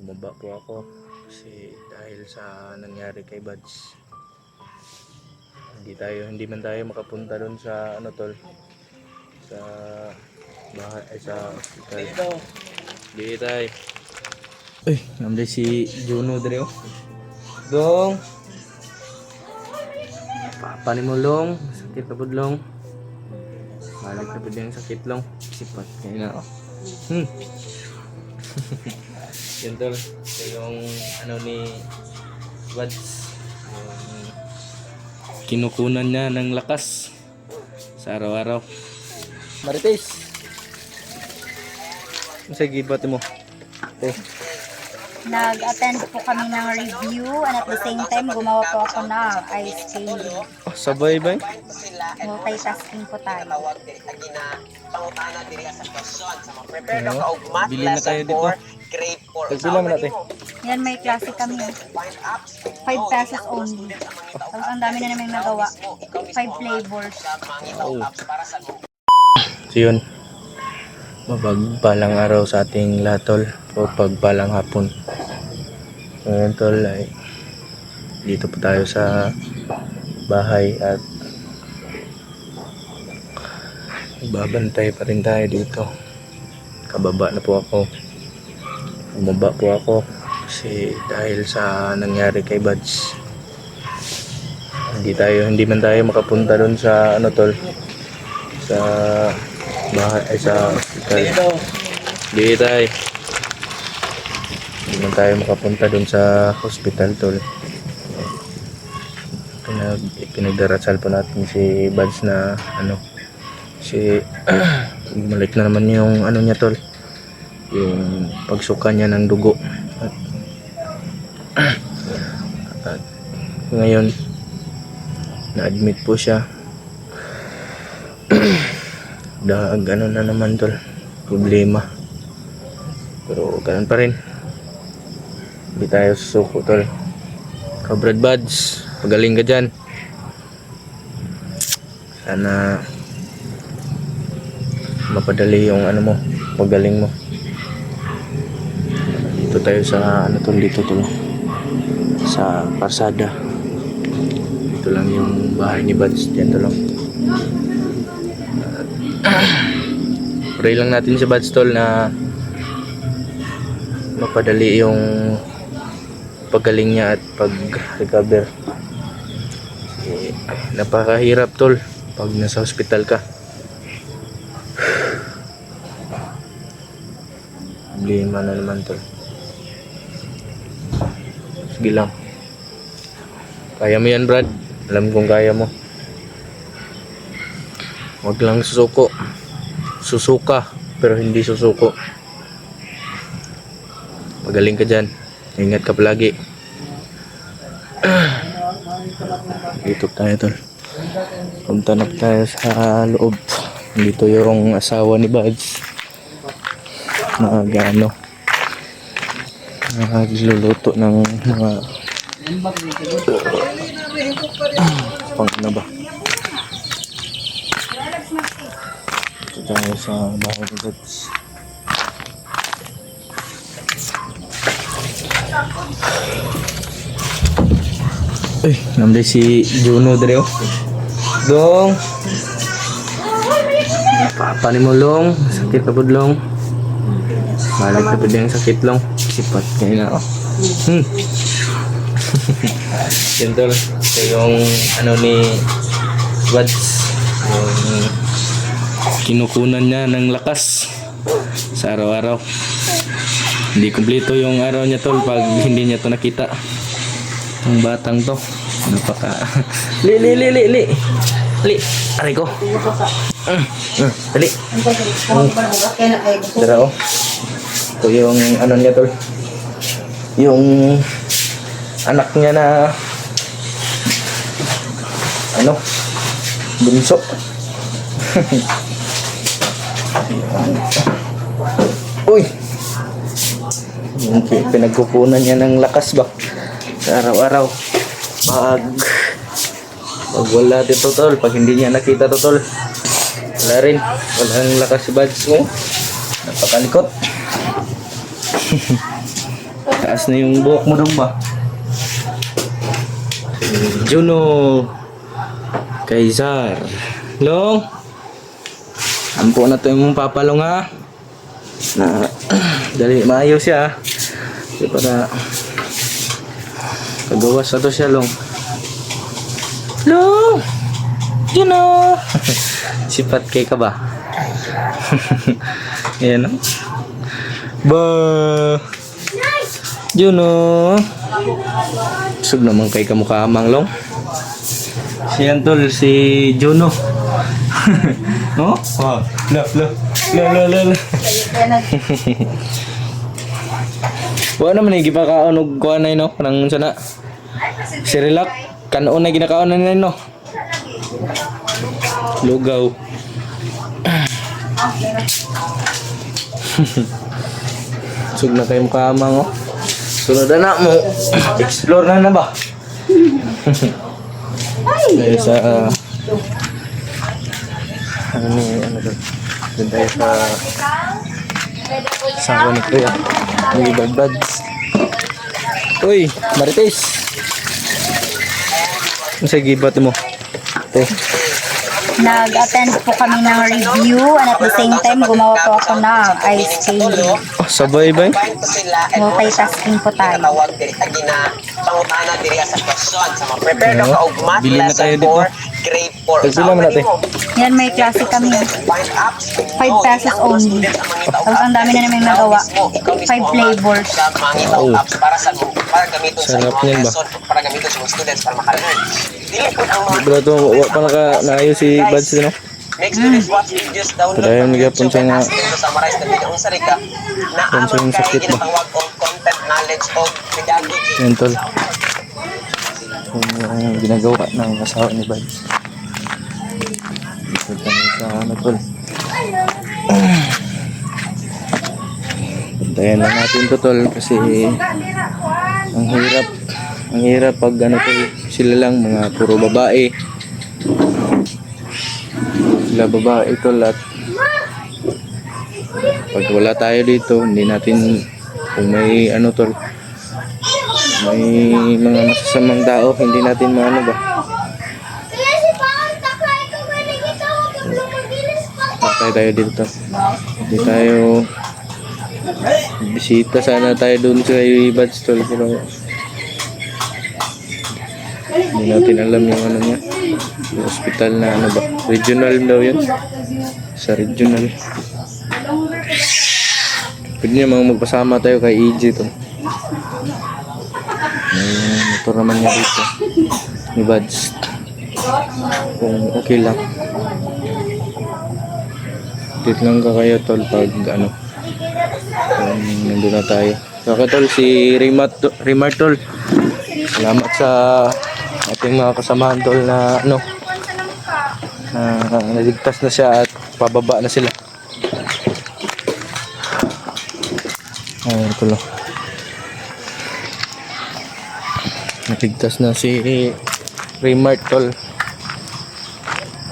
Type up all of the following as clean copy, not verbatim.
bumaba po ako kasi dahil sa nangyari kay Buds. Hindi man tayo makapunta doon sa ano tol, sa bahay ay sa hospital. Di tayo. Uy, namday si Juno dre oh. Dong. Papa ni mo long, sakit na budlong. Balik na pud yung sakit long. Sipat kay na oh. Yun tol, ito yung ano ni Buds, yung kinukunan niya ng lakas sa araw-araw. Marites, masay gibat mo. Nag-attend po kami ng review and at the same time gumawa po ako ng ice candy. Oh, sabay ba? Multitasking po tayo. Ano? Bili na tayo dito. Tagpila mo natin. Yan, may klase kami. 5 pesos only. Tapos ang dami na namin nagawa. 5 flavors. Oh. So yun, mapagpalang araw sa ating lahat tol, o pagpalang hapon. Ngayon tol ay dito po tayo sa bahay at babantay pa rin tayo dito. Kababa na po ako, bumaba po ako kasi dahil sa nangyari kay Buds. Hindi man tayo makapunta doon sa ano tol, sa bahay ay sa hospital. Di tayo. Hindi man tayo makapunta doon sa hospital tol. Pinagdarasal po natin si Buds na ano, si bumalik na naman yung ano niya tol, yung pagsuka niya ng dugo. At ngayon na-admit po siya. Ganun na naman tol, problema, pero ganun pa rin, hindi tayo susuko tol. Kabrad Buds, pagaling ka dyan. Sana mapadali yung ano mo, pagaling mo. Dito tayo sa ano tol, dito tol, sa Parsada. Dito lang yung bahay ni Buds, dyan tol. Pray lang natin si Buds tol na mapadali yung pagaling niya at pag-recover. Napakahirap tol pag nasa hospital ka. Problema na naman tol. Sige lang, kaya mo yan Brad, alam kong kaya mo. Huwag lang susuko. Susuka pero hindi susuko. Magaling ka dyan, ingat ka palagi. Dito tayo tol, punta na tayo sa loob. Dito yung asawa ni Buds, nagluluto ng mga pang ano ba. Dito tayo sa bahay ni Buds. Uy, namday si Juno dre oh. Dong. Papa ni mo long, sakit na budlong. Balik na pud yung sakit long. Sipat kay na oh. Yun tol, ito yung ano ni Buds, yung kinukunan niya ng lakas sa araw-araw. Hindi kumpleto yung araw niya tol pag hindi niya to nakita. Ang batang to, napaka li aray ko. Dali. Dara oh. Ito yung ano niya tol, yung anak niya na ano, bunso. Uy, okay, pinagkukunan niya ng lakas ba sa araw-araw. Pag wala dito tol, pag hindi niya nakita to tol, wala rin, walang lakas si Buds mo. Napakalikot. Taas na yung buhok mo dong ba? Juno Kaisar Long, ampo na to yung papalong ha. Na dali maayo siya. Di para kagawas na to siya Long. Long Juno sipat kay ka ba? Ayan o. Ba Juno sug naman kay kamukha Mang Long. Siyan tol si Juno. No? Oh, la. Wa naman yung gipakaon og kuan na no kanang sana. Sirilak kanon na ginakaon na no. Lugaw. Sug na kay mukha Mang oh. Sunod na mo. Explore na ba? Dahil sa ano to? Dahil sa ako ni Kuya. May bad-bads. Uy, Marites. Ano sa gibat mo? Ito. Nag-attend po kami ng review and at the same time gumawa po ako ng ice candy. Oh, sabay ba? Multitasking po tayo. Tawag diri agina pangutana diri sa question sa mga prepare ka og math Bili na tayo lesson dito. 4 grade 4 Pagpila mo natin. Yan, may klase kami. 5 pesos only. Tapos ang dami na namin nagawa. 5 flavors. Oh. Para sa para gamiton sa Sarap mga yan ba? lesson para gamiton sa mga students para maka-learn. Dili po ang mga Bro, to wa pa naka naayos si Bads no. Next students watch videos download Kadayon magyapon siya nga. to summarize the video ang sarika na Kung amon sakit kay ba? ginatawag og content knowledge of pedagogy. Yan tol. Yung ginagawa ng asawa ni Bads. Ito kami sa ano tol. Bantayan na natin to tol kasi ang hirap pag ano tol, sila lang mga puro babae. Sila babae tol at pag wala tayo dito hindi natin kung may ano tol may mga masasamang tao hindi natin maano ba tayo dito hindi tayo bisita sana tayo dun sa Bads tol pero hindi natin alam yung ano niya yung hospital na ano ba regional daw yun sa regional pwede niya mga magpasama tayo kay EJ to may motor naman niya dito ni Bads kung okay lang dito lang ka kayo tol pag ano kung nandun na tayo okay tol si Rimar tol salamat sa ating mga kasamahan tol na ano naligtas na siya at pababa na sila. Ayun tol naligtas na si Rimar tol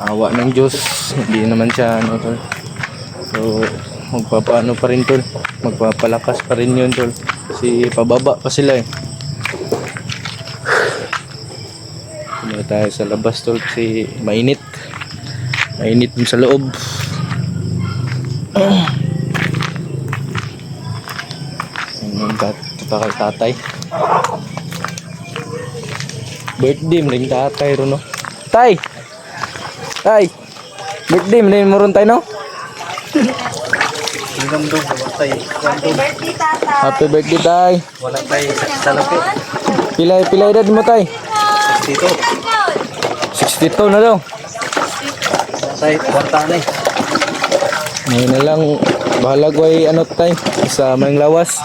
awa ng Diyos hindi naman siya ano tol so magpapaano pa rin tol magpapalakas pa rin yun tol kasi pababa pa sila eh. Muna tayo sa labas tol kasi mainit dun sa loob. Ayun pa kay tatay birthday ring tatay ron no tay birthday mo ron tay no. Happy birthday tay. Wala tay sa lapit. Pilay edad mo tay? Dito 62 na daw. tay kwarta na eh. Ngayon na lang bahalag way ano tay sa mayang lawas.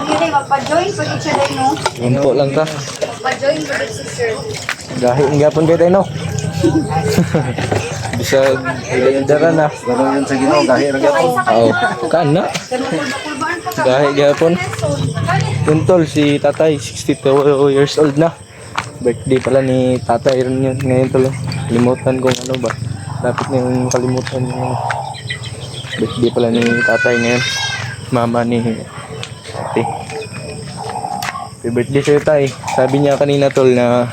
Hindi, magpa-join po siya din, no? Umpo lang ta. Magpa-join po si sir. Gahi ang gapon kay tay no. Bisa ilindara na. Ganun yun sa Ginoo gahi ra gyapon. Oo. Kana. Gahi gapon. Tuntol si tatay 62 years old na. Birthday pala ni tatay rin yun ngayon tol. Limutan kung ano ba. Dapat na yung kalimutan yung birthday pala ni tatay ngayon. Mama ni Ate. Happy birthday sa'yo, tay. Sabi niya kanina, tol, na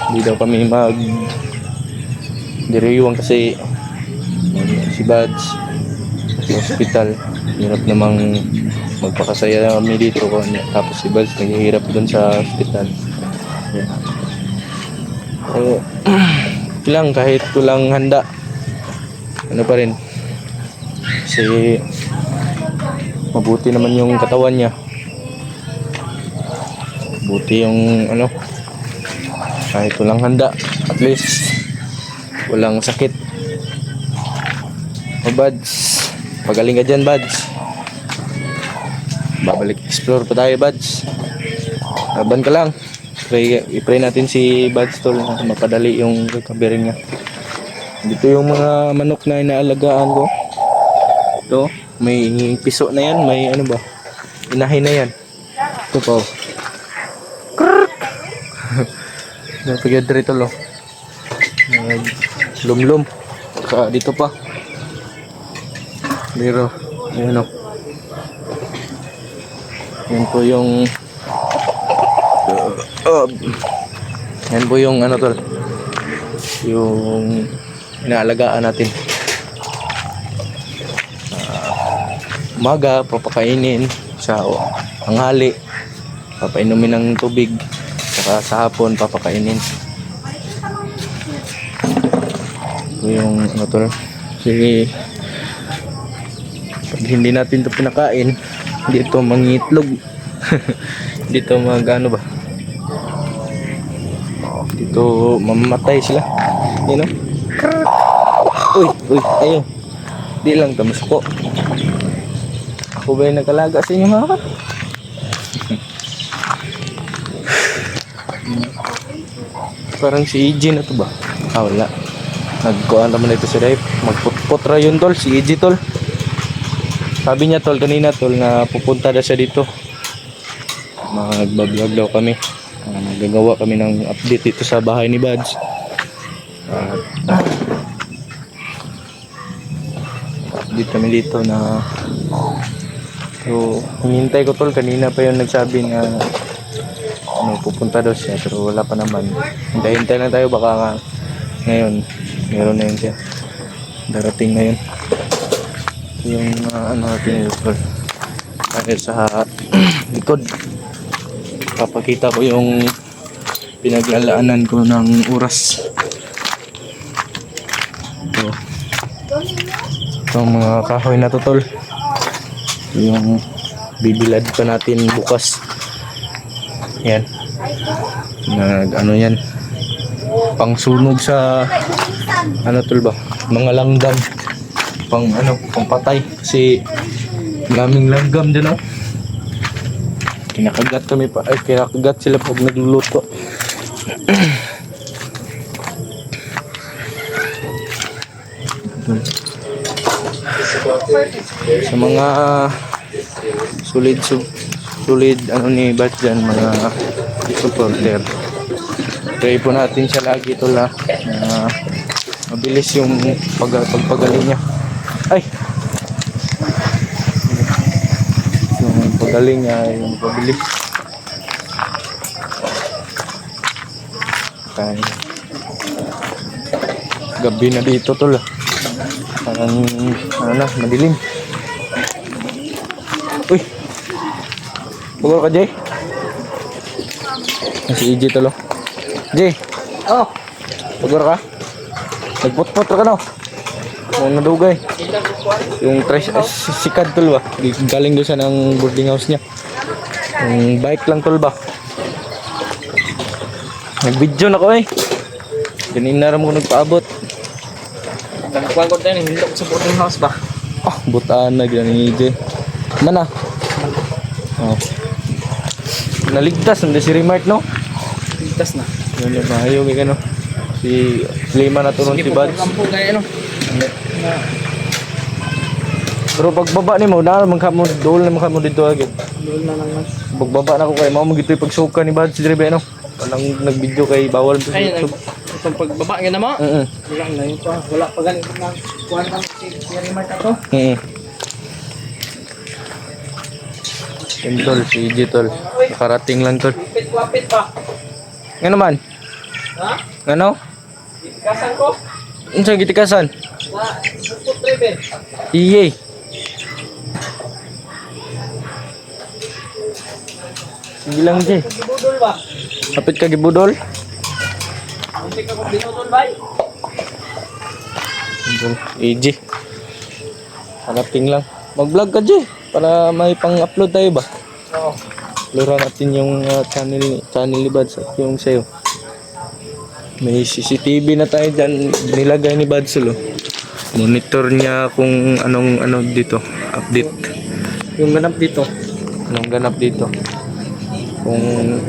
hindi daw kami diriwang kasi si Bads sa hospital. Hirap namang magpakasaya kami dito. Tapos si Bads naghihirap doon sa hospital. Yeah. So, lang kahit kulang handa, ano pa rin, kasi mabuti naman yung katawan niya, buti yung ano, kahit walang handa, at least walang sakit. O Bads, pagaling ka dyan, Bads. Babalik explore pa tayo, Bads. Laban ka lang. I-pray natin si Bads, tol, na mapadali yung recovery niya. Dito yung mga manok na inaalagaan ko. Ito, may piso na yan, may ano ba, inahin na yan. Ito pa, oh. Napagad rito, lo. Lumlum. Saka dito pa. Pero, ayan, oh. Yan po yung yan po yung ano, tol, yung inaalagaan natin. Umaga papakainin, sa tanghali papainumin ng tubig, saka sa hapon papakainin. Ito yung ano, tol, kasi pag hindi natin ito pinakain, dito mangitlog. Dito ano ba, dito mamamatay sila, you know. Uy, ayun, di lang tamusuko. Ako ba yung nagkalaga sa inyo, ha? Parang si EJ na to ba? Wala, nagkuhan naman ito si Raif, magputput ra yun, tol, si EJ, tol. Sabi niya, tol, kanina, tol, na pupunta na siya dito, magbablog daw kami. Gagawa kami ng update dito sa bahay ni Bads. Update kami dito na, so hinihintay ko, tol, kanina pa yung nagsabi na ano, pupunta daw siya, pero wala pa naman. Hintay lang tayo, baka nga ngayon meron na yun siya, darating na yun. Yung ano natin, tol, kaya sa likod papakita ko yung pinaglalaanan ko ng oras. Itong mga kahoy na to, tol, yung bibilad pa natin bukas. Yan, ano yan, pangsunog sa ano, tol, ba, mga langgam, pang ano, pang patay, kasi daming langgam din, oh. Kinakagat kami pa, kinakagat sila pag nagluluto. Sa mga solid ano ni Bat dyan, mga supporter, pray po natin siya lagi, tol, na mabilis yung pagpagaling niya. Ay, galing niya, yung pabilis. Okay. Gabi na dito, tol. Parang ano na, madilim. Uy, pagod ka, Jay? Si EJ, tol. Jay, oh, pagod ka? Nagputput ka, no? Mga nadugay. Yung trash, sikad, tol, ba? Galing doon siya ng boarding house niya. Yung bike lang, tol, ba? Nag-video na ko, eh. Ganina rin mo nagpaabot. Nagkuhan ko tayo, hindok sa boarding house ba? Oh, butaan na ganyan ni EJ. Mana? Oh. Naligtas, hindi si Remart, no? Ligtas na. Yan na, mahayo, may ano. Si Lima na turon si Bads. Sige, kaya ano? Pero pagbaba ni mo, naman ka mo, dool naman ka mo dito agad. Doon na lang. Pagbaba na ako kay mo, magito yung pagsuka ni Bads, si Drebe, ano? Walang nag-video kay bawal to. Ay, itong pagbaba nga na mo? Mm-mm. Wala na yun pa. Wala pa ganito na. Kuhan lang si Remark ako. Yan tol, si EJ tol. Nakarating lang tol. Wapit pa. Nga naman? Ha? Ano? Kasan ko? Ano sa gitikasan? Na, support driver. Iye. Sige lang Jay. Budol ba? Kapit ka gibudol. Hindi ka kung binudol ba? EJ. Hanapin lang. Mag-vlog ka Jay. Para may pang-upload tayo ba? Oo. Uploadan natin yung channel ni Bads at yung sa'yo. May CCTV na tayo dyan. Nilagay ni Bads oh. Monitor niya kung anong dito. Update. Yung ganap dito. Anong ganap dito. Kung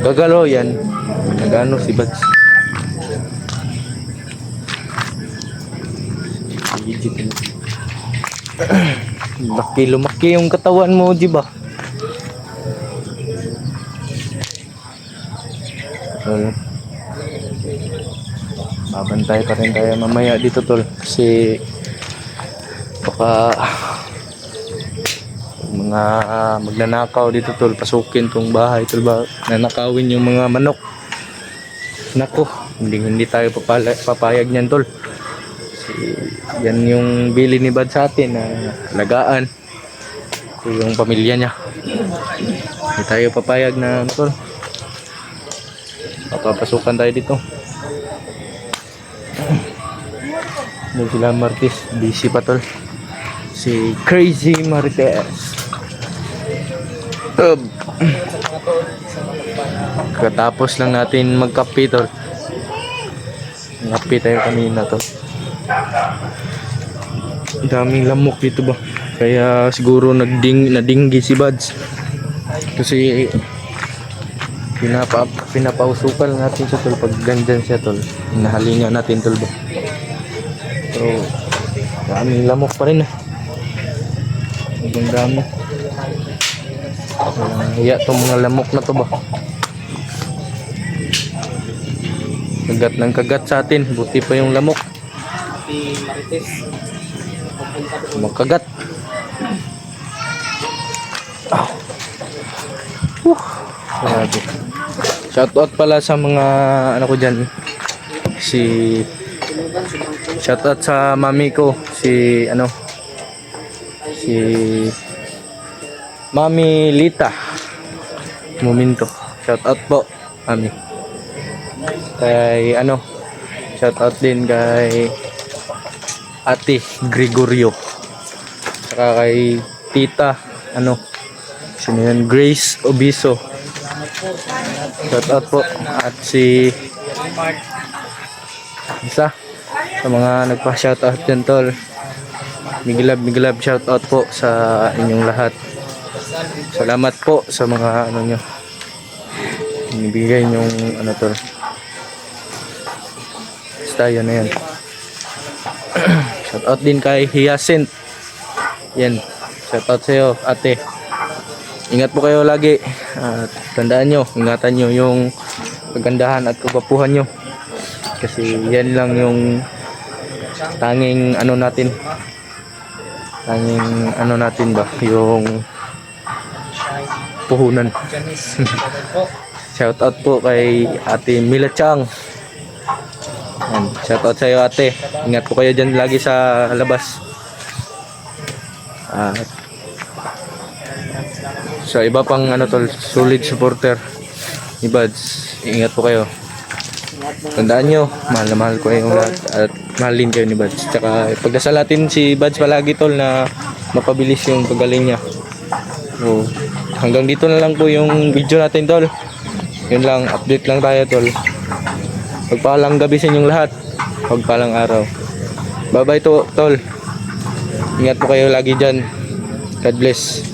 gagalaw yan. Nagano si Bads. Lumaki yung katawan mo, di ba? Babantay pa rin tayo mamaya dito tol kasi baka mga magnanakaw dito tol, pasukin tong bahay tol ba, nanakawin yung mga manok. Nako, hindi tayo papayag niyan tol. Yan yung bili ni Bad sa atin na alagaan. Ito yung pamilya niya. Hindi tayo papayag na tol. Papapasukan tayo dito. Doon sila Martes. Busy pa tol. Si Crazy Martes. Katapos lang natin magkape tol. Nagkape tayo kanina tol. Daming lamok dito ba? Kaya siguro nadinggi si Bads. Kasi pinapausukan natin siya tol pag ganyan siya tol. Hinahalingan natin tol ba? So, daming lamok pa rin Ibang dami. Hiya tong mga lamok na to ba? Kagat ng kagat sa atin. Buti pa yung lamok. Si Marites. Makagat. Grabe. Shoutout pala sa mga ano ko dyan. Shoutout sa mami ko. Si Mami Lita Momento. Shoutout po mami. Kay shoutout din kay Ate Gregorio. Saka kay Tita sino yan? Grace Obiso. Shoutout po. At si isa sa mga nagpa-shoutout dyan tol. Migilab shoutout po sa inyong lahat. Salamat po sa mga nyo. Ibigay nyong tol. Basta yun na yan. Shoutout din kay Hyacinth. Yan. Shoutout sa iyo, ate. Ingat po kayo lagi. At tandaan nyo, ingatan nyo yung kagandahan at kapapuhan nyo. Kasi yan lang yung tanging natin. Tanging natin ba? Yung puhunan. Shoutout po kay Ate Mila Chang. Yan. Shoutout sa iyo ate. Ingat po kayo dyan lagi sa labas. Sa iba pang tol, solid supporter ni Bads. Ingat po kayo. Tandaan nyo, mahal na mahal ko kayong lahat at mahalin kayo ni Bads. Tsaka pagdasalatin si Bads palagi tol na mapabilis yung pagaling niya. So, hanggang dito na lang po yung video natin tol. Yun lang, update lang tayo tol. Pagpalang gabi sa inyong lahat. Pagpalang araw. Bye bye to tol. Ingat po kayo lagi dyan. God bless.